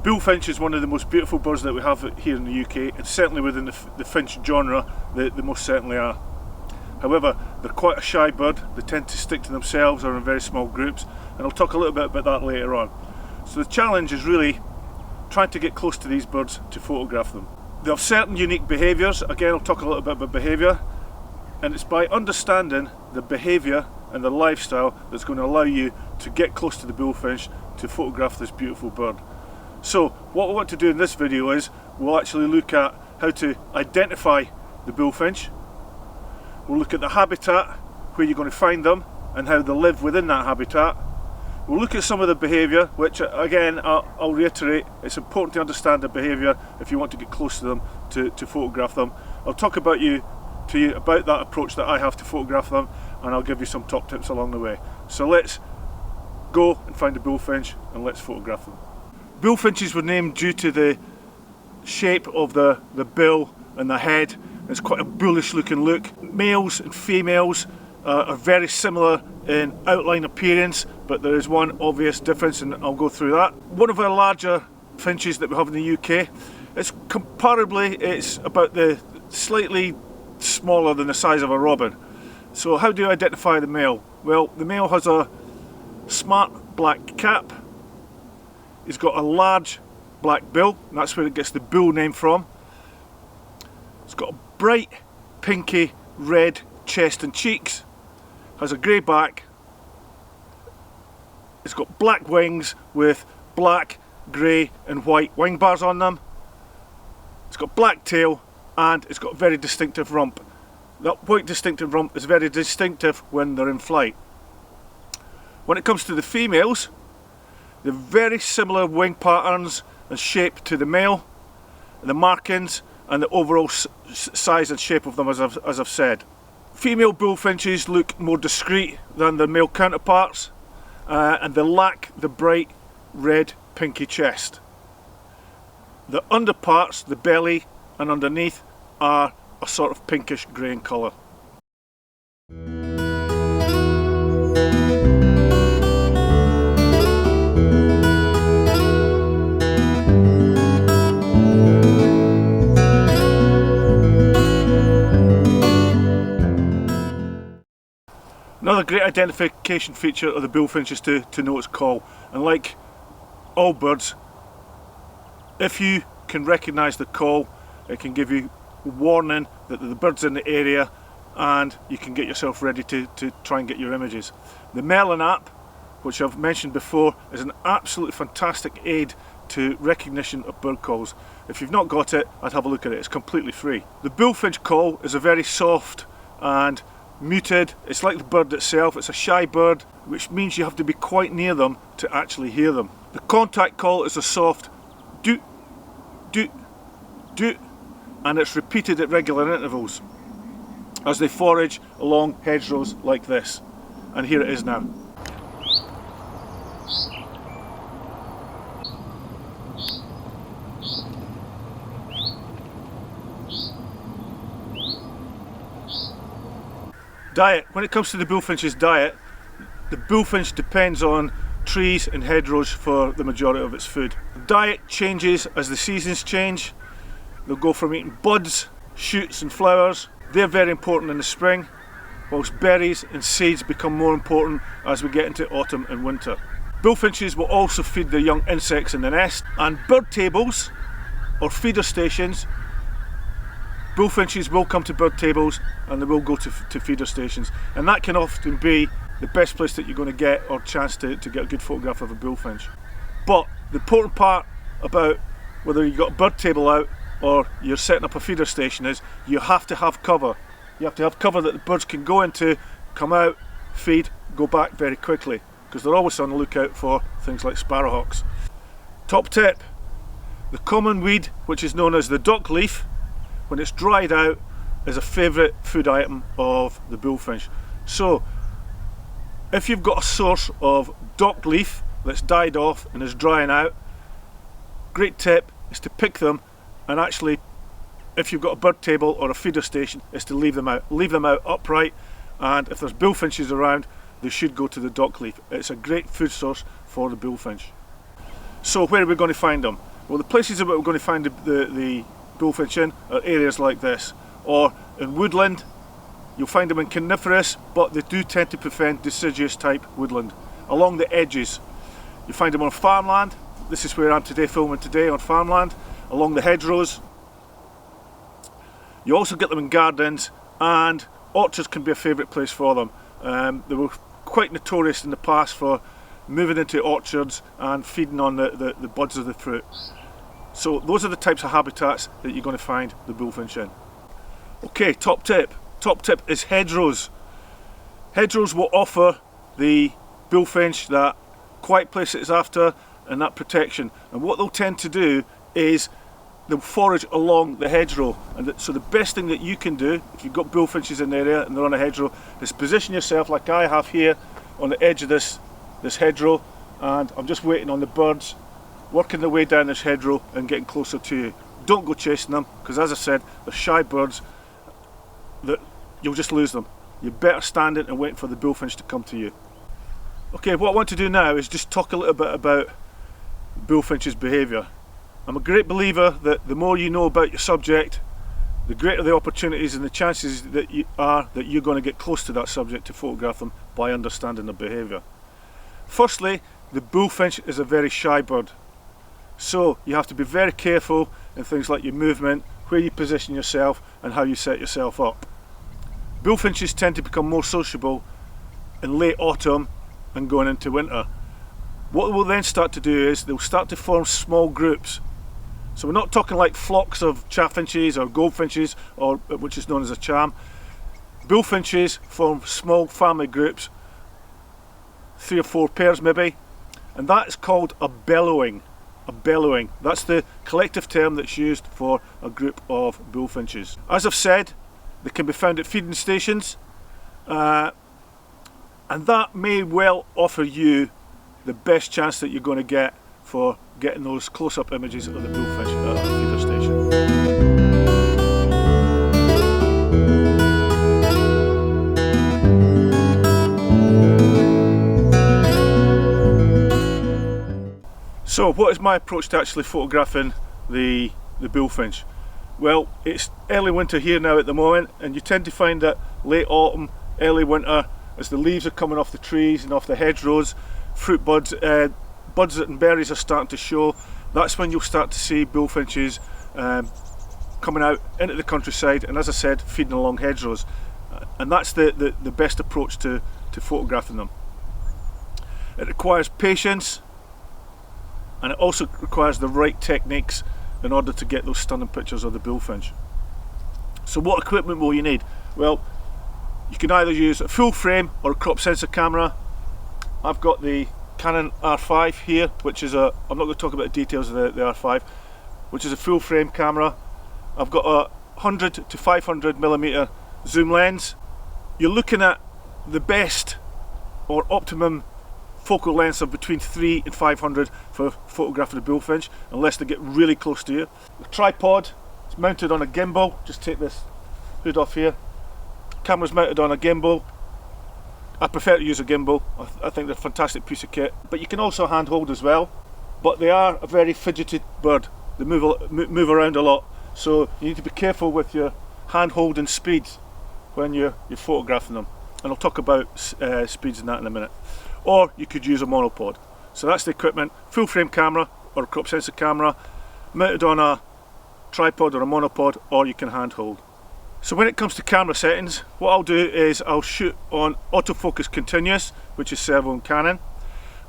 bullfinch is one of the most beautiful birds that we have here in the UK, and certainly within the finch genre, they most certainly are. However, they're quite a shy bird. They tend to stick to themselves or in very small groups, and I'll talk a little bit about that later on. So the challenge is really trying to get close to these birds to photograph them. They have certain unique behaviours. Again, I'll talk a little bit about behaviour, and it's by understanding the behaviour and the lifestyle that's going to allow you to get close to the bullfinch to photograph this beautiful bird. So what we want to do in this video is we'll actually look at how to identify the bullfinch. We'll look at the habitat, where you're going to find them and how they live within that habitat. We'll look at some of the behaviour, which again I'll reiterate, it's important to understand the behaviour if you want to get close to them to photograph them. I'll talk to you about that approach that I have to photograph them, and I'll give you some top tips along the way. So let's go and find a bullfinch and let's photograph them. Bullfinches were named due to the shape of the bill and the head. It's quite a bullish looking look. Males and females are very similar in outline appearance, but there is one obvious difference, and I'll go through that. One of our larger finches that we have in the UK, it's about the slightly smaller than the size of a robin. So how do you identify the male? Well, the male has a smart black cap. He's got a large black bill, and that's where it gets the bull name from. It's got a bright pinky red chest and cheeks, has a grey back. It's got black wings with black, grey and white wing bars on them. It's got black tail, and it's got a very distinctive rump. That white distinctive rump is very distinctive when they're in flight. When it comes to the females, they're very similar wing patterns and shape to the male, the markings and the overall size and shape of them, as I've said. Female bullfinches look more discreet than their male counterparts, and they lack the bright red pinky chest. The underparts, the belly and underneath, are a sort of pinkish grey in colour. Another great identification feature of the bullfinch is to know its call, and like all birds, if you can recognise the call, it can give you a warning that the bird's in the area, and you can get yourself ready to try and get your images. The Merlin app, which I've mentioned before, is an absolutely fantastic aid to recognition of bird calls. If you've not got it, I'd have a look at it. It's completely free. The bullfinch call is a very soft and muted. It's like the bird itself. It's a shy bird, which means you have to be quite near them to actually hear them. The contact call is a soft doot, doot, doot, and it's repeated at regular intervals as they forage along hedgerows like this. And here it is now. Diet. When it comes to the bullfinch's diet, the bullfinch depends on trees and hedgerows for the majority of its food. The diet changes as the seasons change. They'll go from eating buds, shoots and flowers. They're very important in the spring, whilst berries and seeds become more important as we get into autumn and winter. Bullfinches will also feed their young insects in the nest, and bird tables or feeder stations. Bullfinches will come to bird tables and they will go to feeder stations, and that can often be the best place that you're going to get or chance to get a good photograph of a bullfinch. But the important part about whether you've got a bird table out or you're setting up a feeder station is you have to have cover. You have to have cover that the birds can go into, come out, feed, go back very quickly, because they're always on the lookout for things like sparrowhawks. Top tip: the common weed, which is known as the dock leaf, when it's dried out, is a favourite food item of the bullfinch. So if you've got a source of dock leaf that's died off and is drying out, great tip is to pick them, and actually, if you've got a bird table or a feeder station, is to leave them out. Leave them out upright, and if there's bullfinches around, they should go to the dock leaf. It's a great food source for the bullfinch. So where are we going to find them? Well, the places that we're going to find the bullfinch in are areas like this, or in woodland. You'll find them in coniferous, but they do tend to prefer deciduous type woodland along the edges. You find them on farmland. This is where I'm today, filming today on farmland, along the hedgerows. You also get them in gardens, and orchards can be a favourite place for them. They were quite notorious in the past for moving into orchards and feeding on the buds of the fruit. So those are the types of habitats that you're going to find the bullfinch in. Okay, top tip. Top tip is hedgerows. Hedgerows will offer the bullfinch that quiet place it's after and that protection. And what they'll tend to do is they'll forage along the hedgerow. And so the best thing that you can do, if you've got bullfinches in the area and they're on a hedgerow, is position yourself like I have here on the edge of this hedgerow, and I'm just waiting on the birds working their way down this hedgerow and getting closer to you. Don't go chasing them, because as I said, they're shy birds that you'll just lose them. You're better standing and waiting for the bullfinch to come to you. Okay, what I want to do now is just talk a little bit about bullfinch's behaviour. I'm a great believer that the more you know about your subject, the greater the opportunities and the chances that you're going to get close to that subject to photograph them by understanding their behaviour. Firstly, the bullfinch is a very shy bird, so you have to be very careful in things like your movement, where you position yourself and how you set yourself up. Bullfinches tend to become more sociable in late autumn and going into winter. What they will then start to do is they'll start to form small groups. So we're not talking like flocks of chaffinches or goldfinches, or which is known as a charm. Bullfinches form small family groups, 3 or 4 pairs maybe, and that is called a bellowing. A bellowing. That's the collective term that's used for a group of bullfinches. As I've said, they can be found at feeding stations, and that may well offer you the best chance that you're going to get for getting those close-up images of the bullfinch at a feeder station. So what is my approach to actually photographing the bullfinch? Well, it's early winter here now at the moment, and you tend to find that late autumn, early winter, as the leaves are coming off the trees and off the hedgerows, fruit buds, buds and berries are starting to show. That's when you'll start to see bullfinches coming out into the countryside, and as I said, feeding along hedgerows. And that's the best approach to photographing them. It requires patience, and it also requires the right techniques in order to get those stunning pictures of the bullfinch. So what equipment will you need? Well, you can either use a full frame or a crop sensor camera. I've got the Canon R5 here, which is I'm not going to talk about the details of the R5, which is a full frame camera. I've got a 100 to 500 millimeter zoom lens. You're looking at the best or optimum focal lengths of between 3 and 500 for photographing a bullfinch, unless they get really close to you. The tripod is mounted on a gimbal. Just take this hood off here. Camera's mounted on a gimbal. I prefer to use a gimbal. I think they're a fantastic piece of kit, but you can also handhold as well. But they are a very fidgety bird. They move around a lot, so you need to be careful with your hand holding speeds when you're photographing them, and I'll talk about speeds and that in a minute. Or you could use a monopod. So that's the equipment: full frame camera or a crop sensor camera mounted on a tripod or a monopod, or you can handhold. So when it comes to camera settings, what I'll do is I'll shoot on autofocus continuous, which is servo and Canon.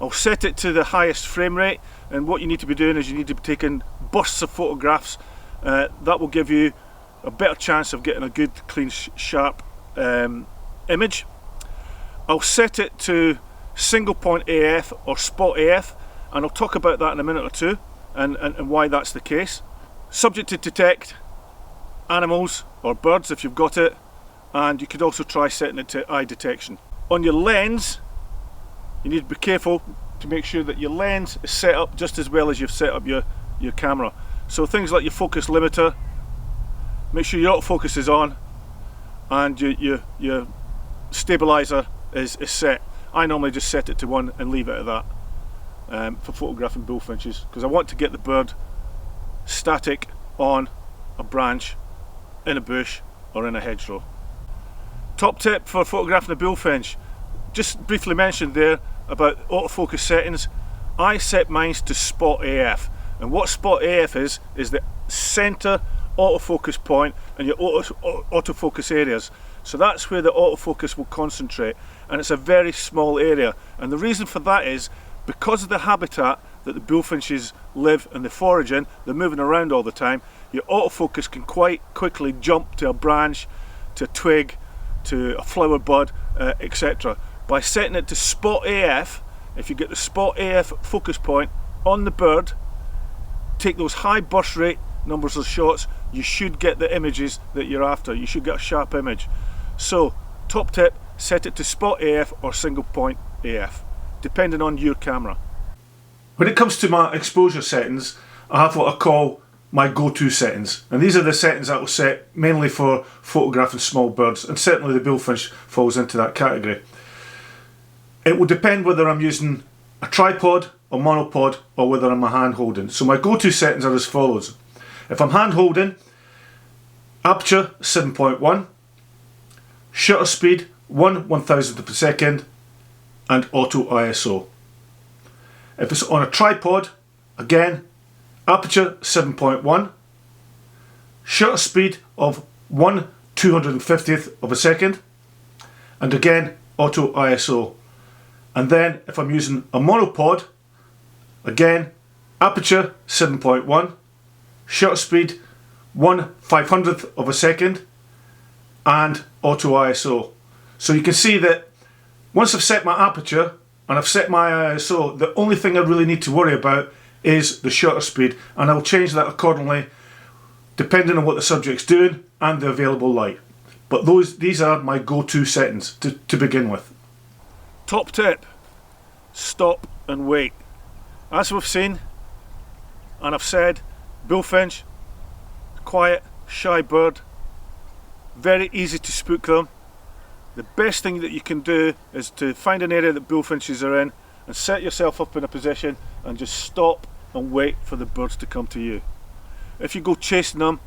I'll set it to the highest frame rate, and what you need to be doing is you need to be taking bursts of photographs. That will give you a better chance of getting a good, clean, sharp image. I'll set it to single point AF or spot AF, and I'll talk about that in a minute or two, and why that's the case. Subject to detect animals or birds if you've got it, and you could also try setting it to eye detection. On your lens, you need to be careful to make sure that your lens is set up just as well as you've set up your camera. So things like your focus limiter, make sure your autofocus is on, and your stabilizer is set. I normally just set it to 1 and leave it at that for photographing bullfinches, because I want to get the bird static on a branch, in a bush or in a hedgerow. Top tip for photographing a bullfinch, just briefly mentioned there about autofocus settings. I set mine to spot AF, and what spot AF is the center autofocus point and your autofocus areas. So that's where the autofocus will concentrate, and it's a very small area, and the reason for that is because of the habitat that the bullfinches live and they forage in. They're moving around all the time. Your autofocus can quite quickly jump to a branch, to a twig, to a flower bud, etc. By setting it to spot AF, if you get the spot AF focus point on the bird, take those high burst rate numbers of shots, you should get the images that you're after. You should get a sharp image. So top tip, set it to spot AF or single point AF, depending on your camera. When it comes to my exposure settings, I have what I call my go-to settings, and these are the settings I will set mainly for photographing small birds, and certainly the bullfinch falls into that category. It will depend whether I'm using a tripod or monopod or whether I'm hand holding. So my go-to settings are as follows. If I'm hand holding, aperture 7.1, shutter speed 1/1000th of a second, and auto ISO. If it's on a tripod, again, aperture 7.1, shutter speed of 1/250th of a second, and again auto ISO. And then if I'm using a monopod, again aperture 7.1, shutter speed 1/500th of a second, and auto ISO. So you can see that once I've set my aperture and I've set my ISO, the only thing I really need to worry about is the shutter speed, and I'll change that accordingly depending on what the subject's doing and the available light. But these are my go-to settings to begin with. Top tip, stop and wait. As we've seen and I've said, bullfinch, quiet, shy bird, very easy to spook them. The best thing that you can do is to find an area that bullfinches are in and set yourself up in a position and just stop and wait for the birds to come to you. If you go chasing them,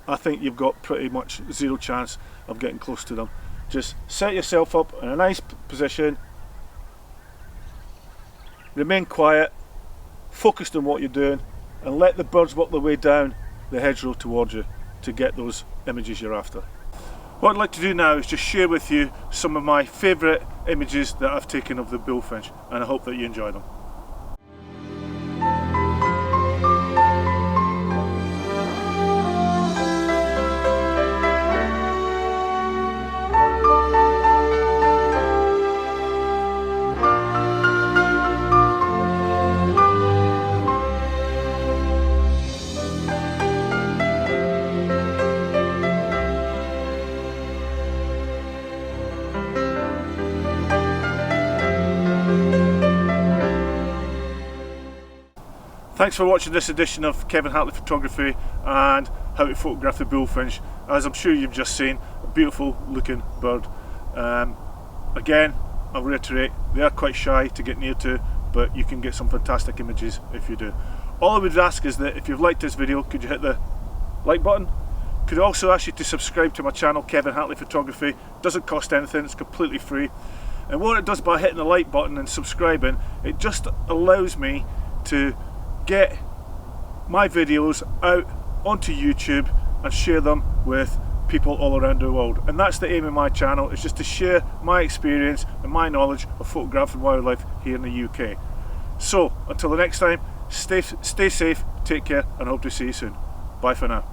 I think you've got pretty much zero chance of getting close to them. Just set yourself up in a nice position, remain quiet, focused on what you're doing, and let the birds work their way down the hedgerow towards you to get those images you're after. What I'd like to do now is just share with you some of my favourite images that I've taken of the bullfinch, and I hope that you enjoy them. Thanks for watching this edition of Kevin Hatley Photography and how to photograph the bullfinch. As I'm sure you've just seen, a beautiful looking bird. Again, I'll reiterate, they are quite shy to get near to, but you can get some fantastic images if you do. All I would ask is that if you've liked this video, could you hit the like button? Could I also ask you to subscribe to my channel, Kevin Hatley Photography. It doesn't cost anything, it's completely free. And what it does by hitting the like button and subscribing, it just allows me to get my videos out onto YouTube and share them with people all around the world. And that's the aim of my channel, is just to share my experience and my knowledge of photographing wildlife here in the UK. So until the next time, stay safe, take care, and hope to see you soon. Bye for now.